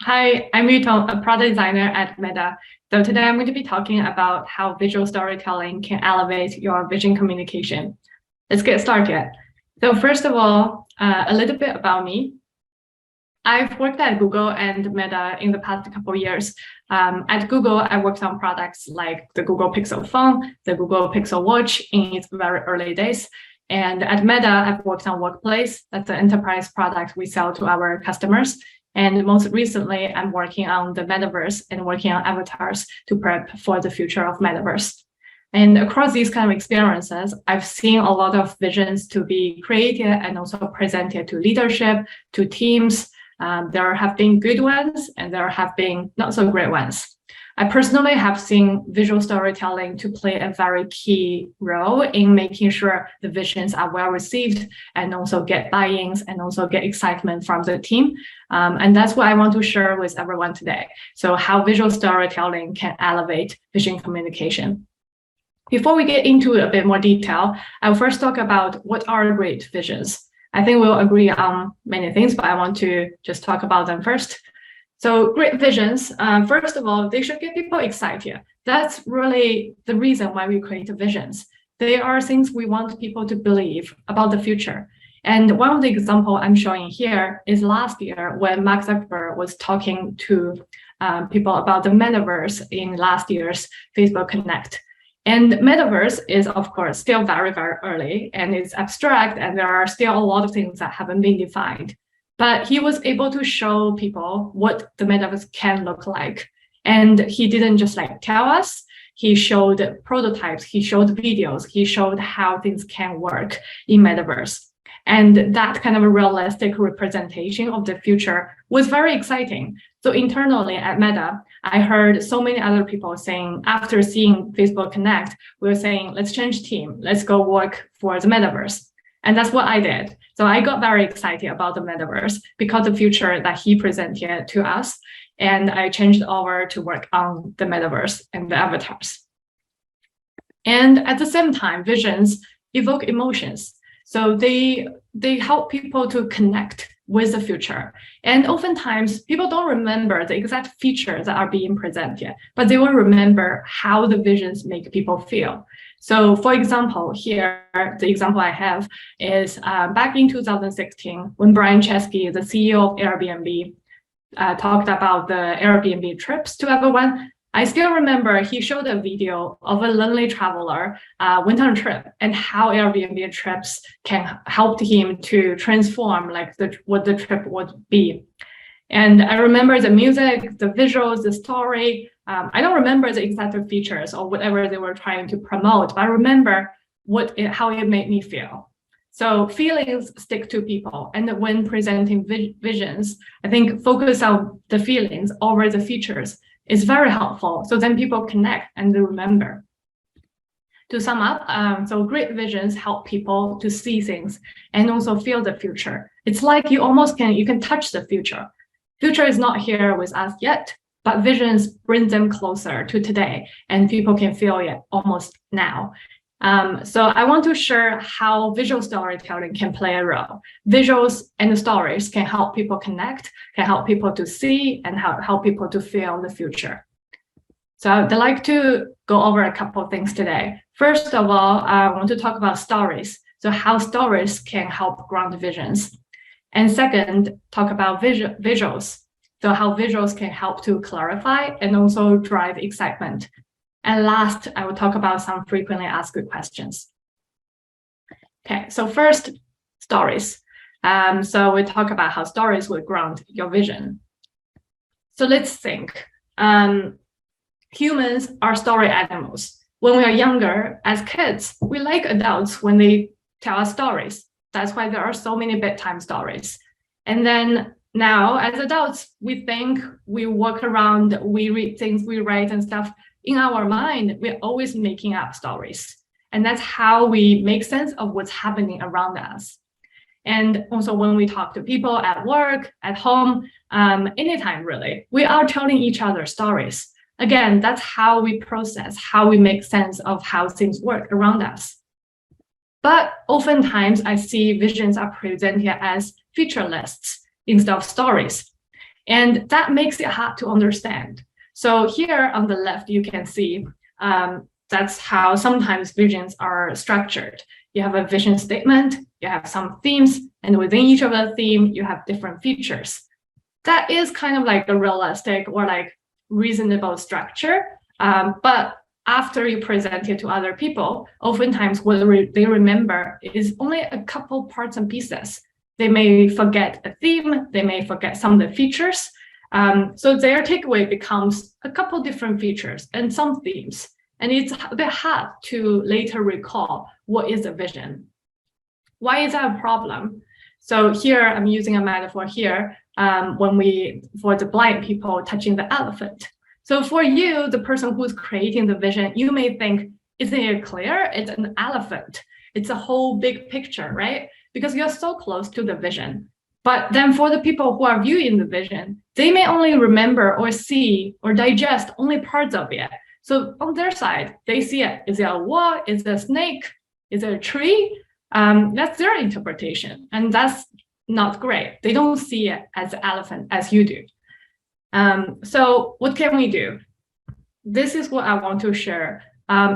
Hi, I'm Yutong, a product designer at Meta. So today I'm going to be talking about how visual storytelling can elevate your vision communication. Let's get started. So first of all, a little bit about me. I've worked at Google and Meta in the past couple of years. At Google, I worked on products like the Google Pixel phone, the Google Pixel Watch in its very early days. And at Meta, I've worked on Workplace. That's an enterprise product we sell to our customers. And most recently, I'm working on the metaverse and working on avatars to prep for the future of metaverse. And across these kind of experiences, I've seen a lot of visions to be created and also presented to leadership, to teams. There have been good ones and there have been not so great ones. I personally have seen visual storytelling to play a very key role in making sure the visions are well received and also get buy-ins and also get excitement from the team. And that's what I want to share with everyone today. So how visual storytelling can elevate vision communication. Before we get into a bit more detail, I'll first talk about what are great visions. I think we'll agree on many things, but I want to just talk about them first. So great visions, first of all, they should get people excited. That's really the reason why we create visions. They are things we want people to believe about the future. And one of the examples I'm showing here is last year when Mark Zuckerberg was talking to people about the metaverse in last year's Facebook Connect. And metaverse is, of course, still very, very early and it's abstract and there are still a lot of things that haven't been defined. But he was able to show people what the metaverse can look like. And he didn't just tell us, he showed prototypes, he showed videos, he showed how things can work in metaverse. And that kind of a realistic representation of the future was very exciting. So internally at Meta, I heard so many other people saying, after seeing Facebook Connect, we were saying, let's change team, let's go work for the metaverse. And that's what I did. So I got very excited about the metaverse because of the future that he presented to us. And I changed over to work on the metaverse and the avatars. And at the same time, visions evoke emotions. So they help people to connect with the future. And oftentimes, people don't remember the exact features that are being presented, but they will remember how the visions make people feel. So for example, here, the example I have is back in 2016, when Brian Chesky, the CEO of Airbnb, talked about the Airbnb trips to everyone. I still remember he showed a video of a lonely traveler went on a trip and how Airbnb trips can help him to transform what the trip would be. And I remember the music, the visuals, the story. I don't remember the exact features or whatever they were trying to promote, but I remember how it made me feel. So feelings stick to people. And when presenting visions, I think focus on the feelings over the features is very helpful. So then people connect and they remember. To sum up, so great visions help people to see things and also feel the future. It's like you can touch the future. Future is not here with us yet, but visions bring them closer to today and people can feel it almost now. So I want to share how visual storytelling can play a role. Visuals and the stories can help people connect, can help people to see and help people to feel the future. So I'd like to go over a couple of things today. First of all, I want to talk about stories. So how stories can help ground visions. And second, talk about visuals. So how visuals can help to clarify and also drive excitement. And last, I will talk about some frequently asked questions. Okay, so first, stories. So we talk about how stories will ground your vision. So let's think. Humans are story animals. When we are younger, as kids, we like adults when they tell us stories. That's why there are so many bedtime stories. And then now, as adults, we think, we walk around, we read things, we write and stuff. In our mind, we're always making up stories. And that's how we make sense of what's happening around us. And also when we talk to people at work, at home, anytime really, we are telling each other stories. Again, that's how we process, how we make sense of how things work around us. But oftentimes I see visions are presented as feature lists instead of stories. And that makes it hard to understand. So here on the left, you can see that's how sometimes visions are structured. You have a vision statement, you have some themes, and within each of the theme, you have different features. That is kind of like a realistic or like reasonable structure. But after you present it to other people, oftentimes what they remember is only a couple parts and pieces. They may forget a theme, they may forget some of the features. So their takeaway becomes a couple different features and some themes. And it's a bit hard to later recall what is a vision. Why is that a problem? So here I'm using a metaphor here for the blind people touching the elephant. So for you, the person who's creating the vision, you may think, isn't it clear? It's an elephant. It's a whole big picture, right? Because you're so close to the vision. But then for the people who are viewing the vision, they may only remember or see or digest only parts of it. So on their side, they see it. Is it a wall? Is it a snake? Is it a tree? That's their interpretation. And that's not great. They don't see it as an elephant as you do. So what can we do? This is what I want to share.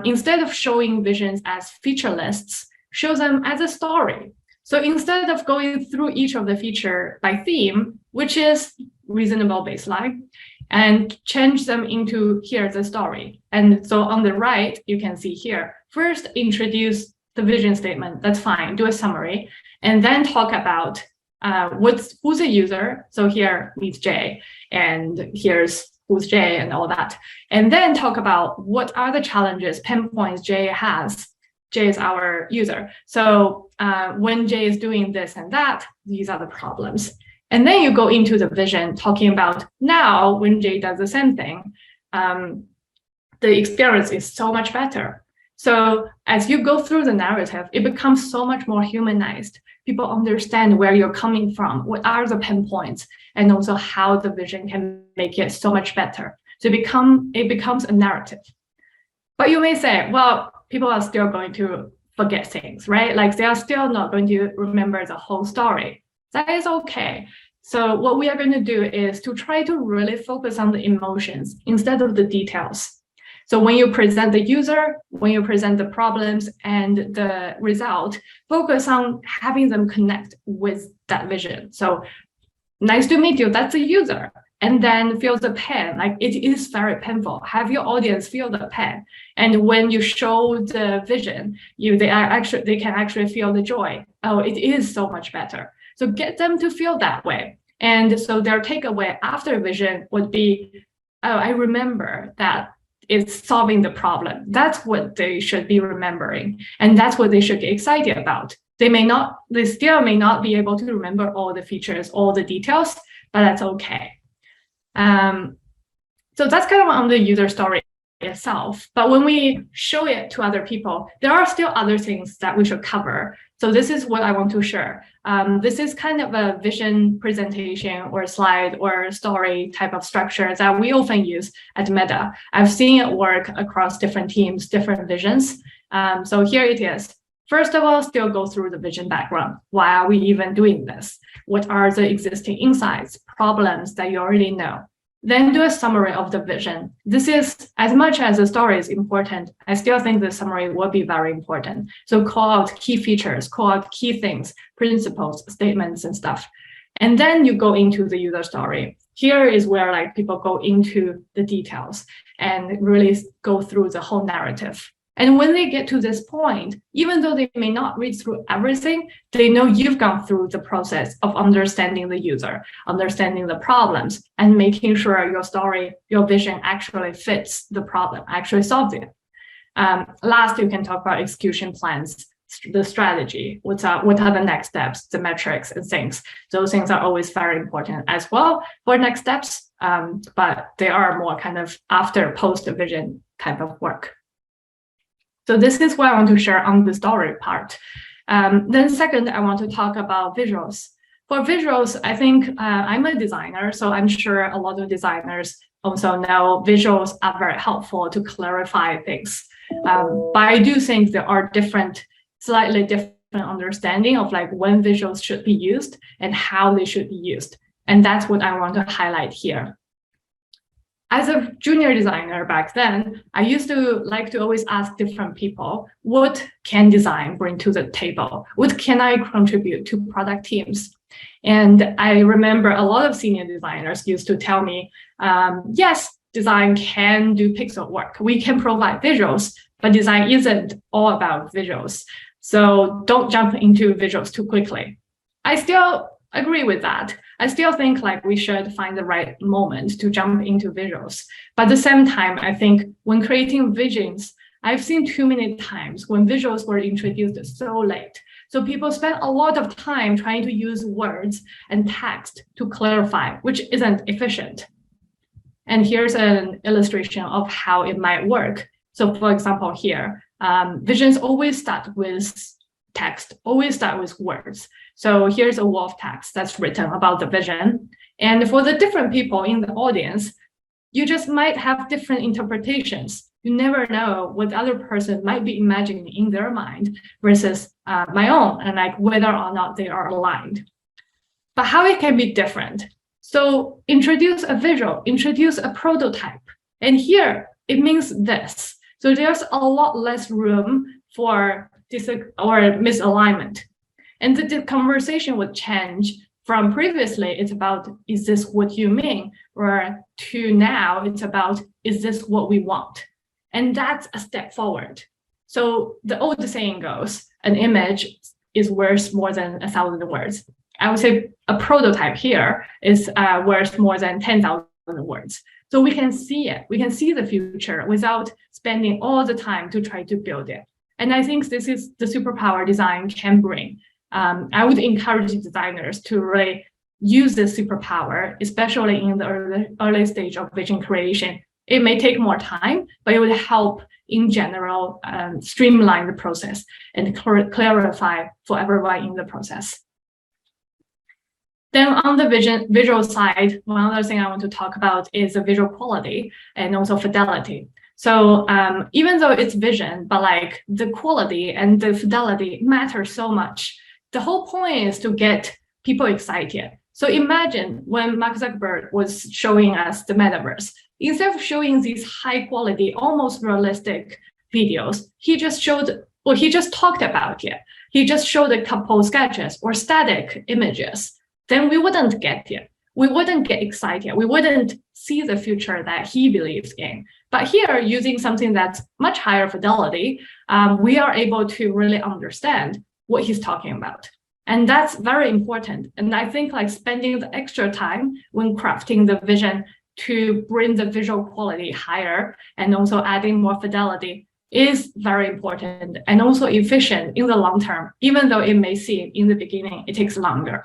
Instead of showing visions as feature lists, show them as a story. So instead of going through each of the feature by theme, which is reasonable baseline, and change them into here's a story. And so on the right, you can see here, first introduce the vision statement, that's fine, do a summary, and then talk about who's a user. So here meets Jay, and here's who's Jay and all that. And then talk about what are the challenges, pain points Jay has. Jay is our user. So when Jay is doing this and that, these are the problems. And then you go into the vision talking about now when Jay does the same thing, the experience is so much better. So as you go through the narrative, it becomes so much more humanized. People understand where you're coming from, what are the pain points, and also how the vision can make it so much better. So it becomes a narrative. But you may say, well, people are still going to forget things, right? Like they are still not going to remember the whole story. That is okay. So what we are going to do is to try to really focus on the emotions instead of the details. So when you present the user, when you present the problems and the result, focus on having them connect with that vision. So nice to meet you, that's a user. And then feel the pain, like it is very painful. Have your audience feel the pain. And when you show the vision, they can actually feel the joy. Oh, it is so much better. So get them to feel that way. And so their takeaway after vision would be, oh, I remember that it's solving the problem. That's what they should be remembering. And that's what they should get excited about. They still may not be able to remember all the features, all the details, but that's okay. So that's kind of on the user story itself. But when we show it to other people, there are still other things that we should cover. So this is what I want to share. This is kind of a vision presentation or slide or story type of structure that we often use at Meta. I've seen it work across different teams, different visions. So here it is. First of all, still go through the vision background. Why are we even doing this? What are the existing insights, problems that you already know? Then do a summary of the vision. This is, as much as the story is important, I still think the summary will be very important. So call out key features, call out key things, principles, statements, and stuff. And then you go into the user story. Here is where like people go into the details and really go through the whole narrative. And when they get to this point, even though they may not read through everything, they know you've gone through the process of understanding the user, understanding the problems, and making sure your story, your vision actually fits the problem, actually solves it. Last, you can talk about execution plans, the strategy, what are the next steps, the metrics and things. Those things are always very important as well for next steps, but they are more kind of after post-vision type of work. So this is what I want to share on the story part. Then second, I want to talk about visuals. For visuals, I think I'm a designer, so I'm sure a lot of designers also know visuals are very helpful to clarify things. But I do think there are slightly different understanding of like when visuals should be used and how they should be used. And that's what I want to highlight here. As a junior designer back then, I used to like to always ask different people, what can design bring to the table? What can I contribute to product teams? And I remember a lot of senior designers used to tell me, yes, design can do pixel work. We can provide visuals, but design isn't all about visuals. So don't jump into visuals too quickly. I still agree with that. I still think like we should find the right moment to jump into visuals. But at the same time, I think when creating visions, I've seen too many times when visuals were introduced so late. So people spend a lot of time trying to use words and text to clarify, which isn't efficient. And here's an illustration of how it might work. So for example, here, visions always start with text, always start with words. So here's a wall of text that's written about the vision. And for the different people in the audience, you just might have different interpretations. You never know what the other person might be imagining in their mind versus my own, and like whether or not they are aligned. But how it can be different. So introduce a visual, introduce a prototype. And here it means this. So there's a lot less room for misalignment. And the conversation would change from previously, it's about, is this what you mean? Or to now, it's about, is this what we want? And that's a step forward. So the old saying goes, an image is worth more than 1,000 words. I would say a prototype here is worth more than 10,000 words. So we can see it. We can see the future without spending all the time to try to build it. And I think this is the superpower design can bring. I would encourage designers to really use this superpower, especially in the early stage of vision creation. It may take more time, but it would help in general streamline the process and clarify for everyone in the process. Then on the visual side, one other thing I want to talk about is the visual quality and also fidelity. So even though it's vision, but like the quality and the fidelity matter so much. The whole point is to get people excited. So imagine when Mark Zuckerberg was showing us the metaverse, instead of showing these high quality, almost realistic videos, he just talked about it. He just showed a couple sketches or static images. Then we wouldn't get it. We wouldn't get excited. We wouldn't see the future that he believes in. But here, using something that's much higher fidelity, we are able to really understand what he's talking about. And that's very important. And I think like spending the extra time when crafting the vision to bring the visual quality higher and also adding more fidelity is very important and also efficient in the long term, even though it may seem in the beginning it takes longer.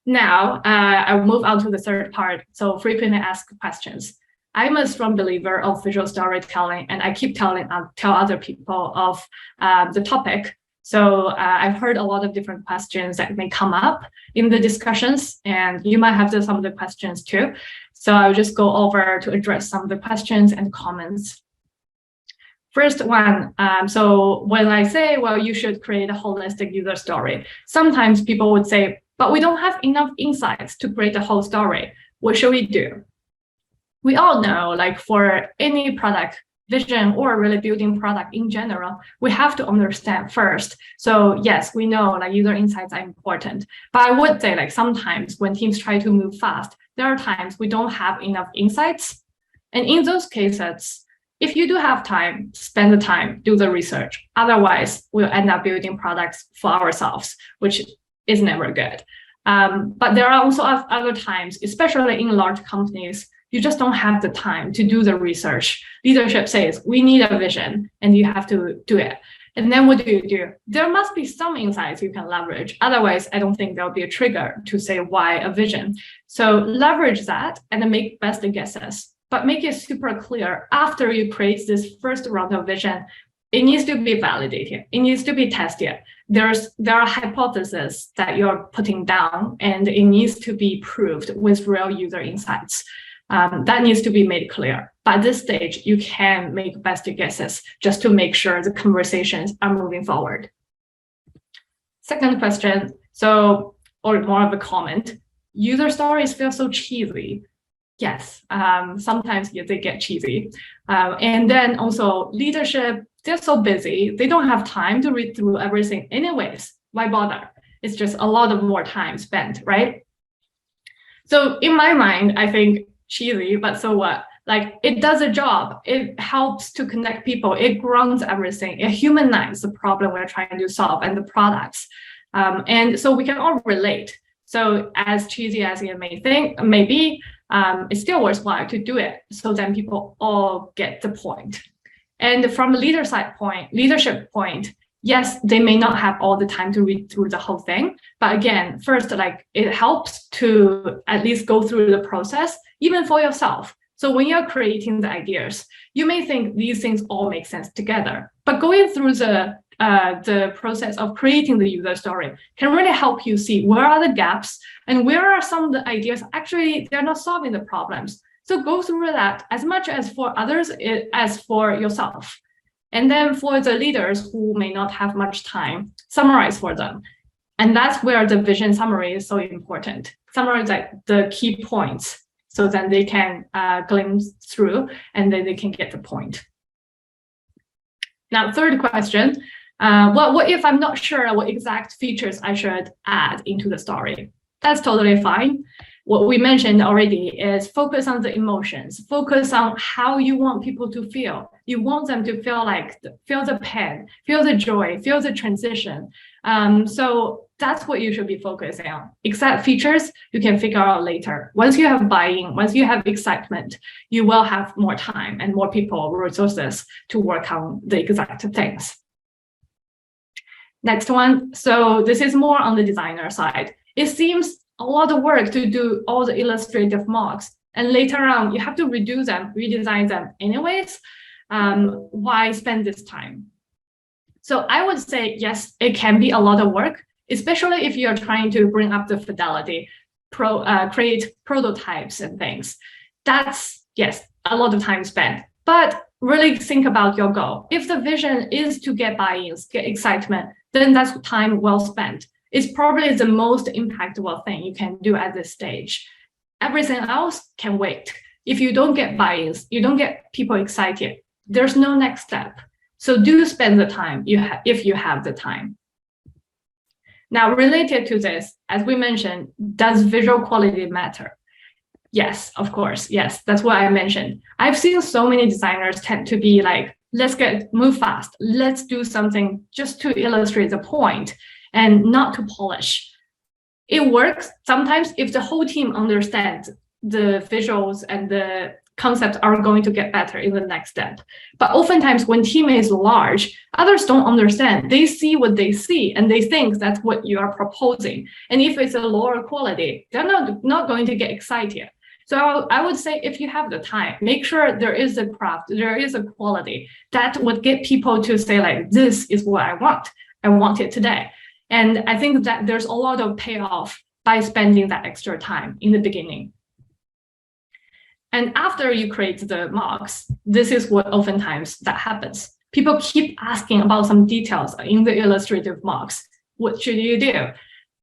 Now, I'll move on to the third part. So frequently asked questions. I'm a strong believer of visual storytelling, and I keep tell other people of the topic. So I've heard a lot of different questions that may come up in the discussions, and you might have some of the questions too. So I'll just go over to address some of the questions and comments. First one, so when I say, well, you should create a holistic user story, sometimes people would say, but we don't have enough insights to create the whole story. What should we do? We all know, like for any product vision or really building product in general, we have to understand first. So yes, we know like user insights are important, but I would say like sometimes when teams try to move fast, there are times we don't have enough insights. And in those cases, if you do have time, spend the time, do the research. Otherwise, we'll end up building products for ourselves, which is never good. But there are also other times, especially in large companies, you just don't have the time to do the research. Leadership says, we need a vision, and you have to do it. And then what do? There must be some insights you can leverage. Otherwise, I don't think there'll be a trigger to say why a vision. So leverage that and then make best guesses. But make it super clear after you create this first round of vision, it needs to be validated. It needs to be tested. There are hypotheses that you're putting down, and it needs to be proved with real user insights. That needs to be made clear. By this stage, you can make best guesses just to make sure the conversations are moving forward. Second question. So or more of a comment, user stories feel so cheesy. Yes, sometimes they get cheesy. And then also leadership, they're so busy. They don't have time to read through everything anyways. Why bother? It's just a lot of more time spent, right? So in my mind, I think cheesy, but so what? Like it does a job. It helps to connect people. It grounds everything. It humanizes the problem we're trying to solve and the products. And so we can all relate. So as cheesy as it may be, it's still worthwhile to do it. So then people all get the point. And from the leadership point, yes, they may not have all the time to read through the whole thing. But again, first, like it helps to at least go through the process, even for yourself. So when you're creating the ideas, you may think these things all make sense together. But going through the process of creating the user story can really help you see where are the gaps and where are some of the ideas actually they're not solving the problems. So go through that as much as for others as for yourself. And then for the leaders who may not have much time, summarize for them. And that's where the vision summary is so important. Summarize like the key points so then they can glimpse through and then they can get the point. Now, third question, what if I'm not sure what exact features I should add into the story? That's totally fine. What we mentioned already is focus on the emotions, focus on how you want people to feel. You want them to feel like, feel the pain, feel the joy, feel the transition. So that's what you should be focusing on. Exact features you can figure out later. Once you have buy-in, once you have excitement, you will have more time and more people, resources to work on the exact things. Next one. So this is more on the designer side. It seems a lot of work to do all the illustrative mocks, and later on you have to redo them, redesign them anyways. Why spend this time? So I would say, yes, it can be a lot of work, especially if you're trying to bring up the fidelity, create prototypes and things. That's, yes, a lot of time spent. But really think about your goal. If the vision is to get buy-ins, get excitement, then that's time well spent. It's probably the most impactful thing you can do at this stage. Everything else can wait. If you don't get buy-ins, you don't get people excited, there's no next step. So do spend the time if you have the time. Now, related to this, as we mentioned, does visual quality matter? Yes, of course. Yes, that's what I mentioned. I've seen so many designers tend to be like, let's move fast. Let's do something just to illustrate the point and not to polish. It works sometimes if the whole team understands the visuals and the concepts are going to get better in the next step. But oftentimes when team is large, others don't understand. They see what they see and they think that's what you are proposing. And if it's a lower quality, they're not going to get excited. So I would say if you have the time, make sure there is a craft, there is a quality that would get people to say like, this is what I want. I want it today. And I think that there's a lot of payoff by spending that extra time in the beginning. And after you create the mocks, this is what oftentimes that happens. People keep asking about some details in the illustrative mocks. What should you do?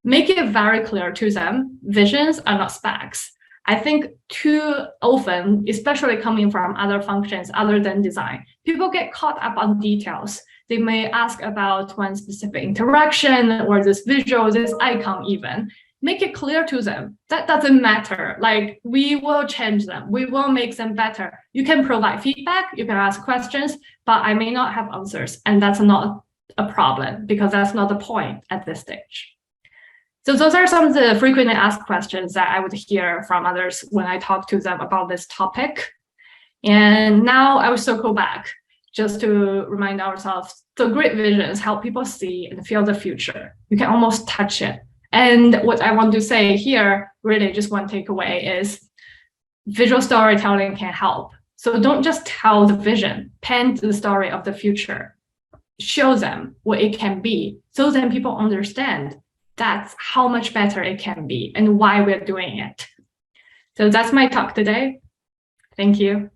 Make it very clear to them, visions are not specs. I think too often, especially coming from other functions other than design, people get caught up on details. They may ask about one specific interaction or this visual, this icon even. Make it clear to them that doesn't matter. Like we will change them. We will make them better. You can provide feedback. You can ask questions, but I may not have answers. And that's not a problem because that's not the point at this stage. So those are some of the frequently asked questions that I would hear from others when I talk to them about this topic. And now I will circle back just to remind ourselves, the great visions help people see and feel the future. You can almost touch it. And what I want to say here, really just one takeaway is visual storytelling can help. So don't just tell the vision, paint the story of the future, show them what it can be. So then people understand that's how much better it can be and why we're doing it. So that's my talk today. Thank you.